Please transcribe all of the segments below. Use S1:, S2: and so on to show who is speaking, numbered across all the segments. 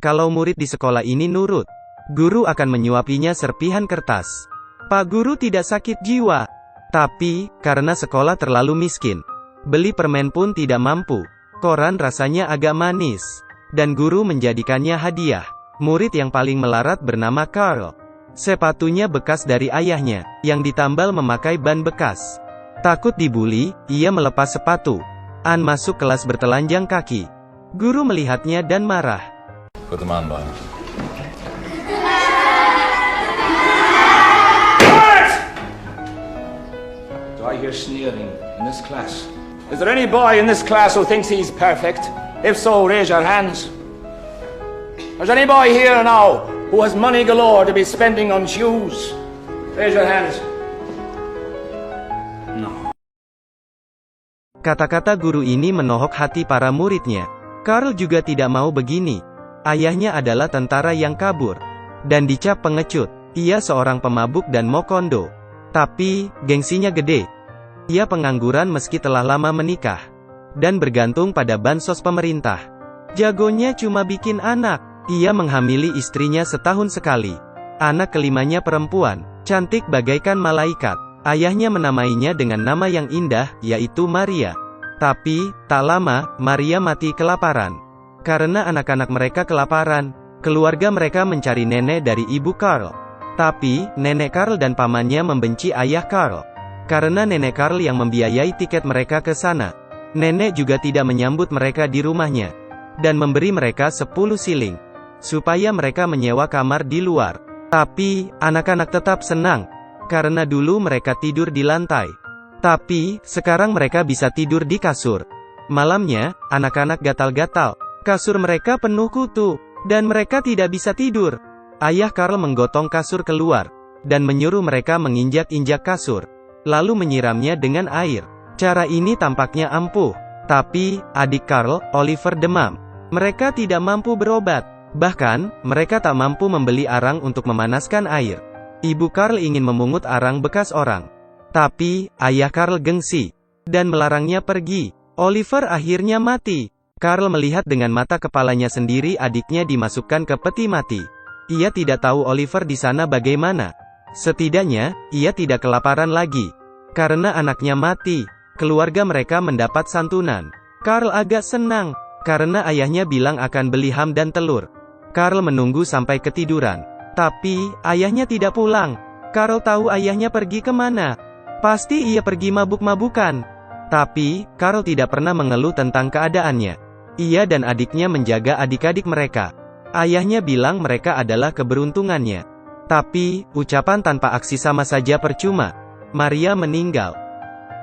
S1: kalau murid di sekolah ini nurut, guru akan menyuapinya serpihan kertas. Pak Guru tidak sakit jiwa. Tapi, karena sekolah terlalu miskin, beli permen pun tidak mampu. Koran rasanya agak manis. Dan guru menjadikannya hadiah. Murid yang paling melarat bernama Carl. Sepatunya bekas dari ayahnya, yang ditambal memakai ban bekas. Takut dibuli, ia melepas sepatu. Anne masuk kelas bertelanjang kaki. Guru melihatnya dan marah.
S2: Put them on, boy.
S3: Do I hear sneering in this class? Is there any boy in this class who thinks he's perfect? If so, raise your hands. Is there any boy here now who has money galore to be spending on shoes? Raise your hands. No.
S1: Kata-kata guru ini menohok hati para muridnya. Carl juga tidak mau begini. Ayahnya adalah tentara yang kabur dan dicap pengecut. Ia seorang pemabuk dan mokondo. Tapi, gengsinya gede. Ia pengangguran meski telah lama menikah dan bergantung pada bansos pemerintah. Jagonya cuma bikin anak. Ia menghamili istrinya setahun sekali. Anak kelimanya perempuan, cantik bagaikan malaikat. Ayahnya menamainya dengan nama yang indah, yaitu Maria. Tapi, tak lama, Maria mati kelaparan. Karena anak-anak mereka kelaparan, keluarga mereka mencari nenek dari ibu Carl. Tapi, nenek Carl dan pamannya membenci ayah Carl. Karena nenek Carl yang membiayai tiket mereka ke sana. Nenek juga tidak menyambut mereka di rumahnya. Dan memberi mereka 10 siling. Supaya mereka menyewa kamar di luar. Tapi, anak-anak tetap senang. Karena dulu mereka tidur di lantai. Tapi, sekarang mereka bisa tidur di kasur. Malamnya, anak-anak gatal-gatal. Kasur mereka penuh kutu. Dan mereka tidak bisa tidur. Ayah Carl menggotong kasur keluar. Dan menyuruh mereka menginjak-injak kasur. Lalu menyiramnya dengan air. Cara ini tampaknya ampuh. Tapi, adik Carl, Oliver demam. Mereka tidak mampu berobat. Bahkan, mereka tak mampu membeli arang untuk memanaskan air. Ibu Carl ingin memungut arang bekas orang. Tapi, ayah Carl gengsi. Dan melarangnya pergi. Oliver akhirnya mati. Carl melihat dengan mata kepalanya sendiri adiknya dimasukkan ke peti mati. Ia tidak tahu Oliver di sana bagaimana. Setidaknya, ia tidak kelaparan lagi. Karena anaknya mati, keluarga mereka mendapat santunan. Carl agak senang, karena ayahnya bilang akan beli ham dan telur. Carl menunggu sampai ketiduran. Tapi, ayahnya tidak pulang. Carl tahu ayahnya pergi kemana. Pasti ia pergi mabuk-mabukan. Tapi, Carl tidak pernah mengeluh tentang keadaannya. Ia dan adiknya menjaga adik-adik mereka. Ayahnya bilang mereka adalah keberuntungannya. Tapi, ucapan tanpa aksi sama saja percuma. Maria meninggal.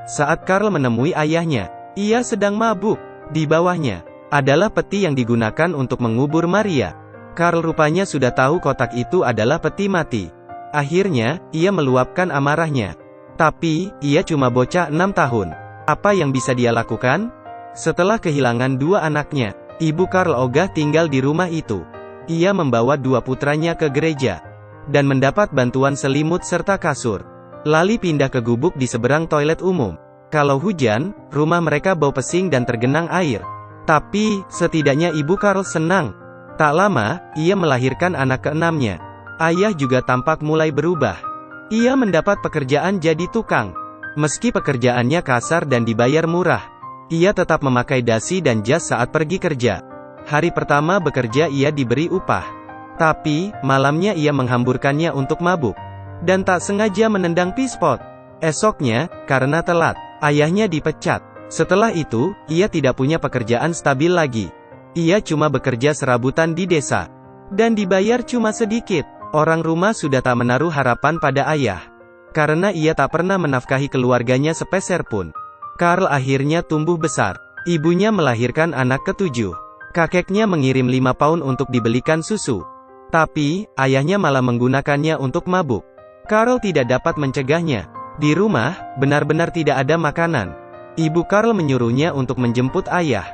S1: Saat Carl menemui ayahnya, ia sedang mabuk. Di bawahnya, adalah peti yang digunakan untuk mengubur Maria. Carl rupanya sudah tahu kotak itu adalah peti mati. Akhirnya, ia meluapkan amarahnya. Tapi, ia cuma bocah 6 tahun. Apa yang bisa dia lakukan? Setelah kehilangan 2 anaknya, ibu Carl ogah tinggal di rumah itu. Ia membawa 2 putranya ke gereja. Dan mendapat bantuan selimut serta kasur. Lalu pindah ke gubuk di seberang toilet umum. Kalau hujan, rumah mereka bau pesing dan tergenang air. Tapi, setidaknya ibu Carl senang. Tak lama, ia melahirkan anak ke-6-nya. Ayah juga tampak mulai berubah. Ia mendapat pekerjaan jadi tukang. Meski pekerjaannya kasar dan dibayar murah, ia tetap memakai dasi dan jas saat pergi kerja. Hari pertama bekerja ia diberi upah. Tapi, malamnya ia menghamburkannya untuk mabuk. Dan tak sengaja menendang pispot. Esoknya, karena telat, ayahnya dipecat. Setelah itu, ia tidak punya pekerjaan stabil lagi. Ia cuma bekerja serabutan di desa. Dan dibayar cuma sedikit. Orang rumah sudah tak menaruh harapan pada ayah. Karena ia tak pernah menafkahi keluarganya sepeser pun. Carl akhirnya tumbuh besar. Ibunya melahirkan anak ke-7. Kakeknya mengirim 5 pound untuk dibelikan susu. Tapi, ayahnya malah menggunakannya untuk mabuk. Carl tidak dapat mencegahnya. Di rumah, benar-benar tidak ada makanan. Ibu Carl menyuruhnya untuk menjemput ayah.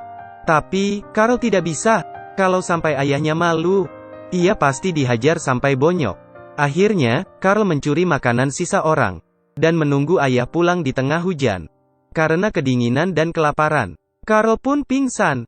S1: Tapi, Carl tidak bisa. Kalau sampai ayahnya malu, ia pasti dihajar sampai bonyok. Akhirnya, Carl mencuri makanan sisa orang. Dan menunggu ayah pulang di tengah hujan. Karena kedinginan dan kelaparan, Carl pun pingsan.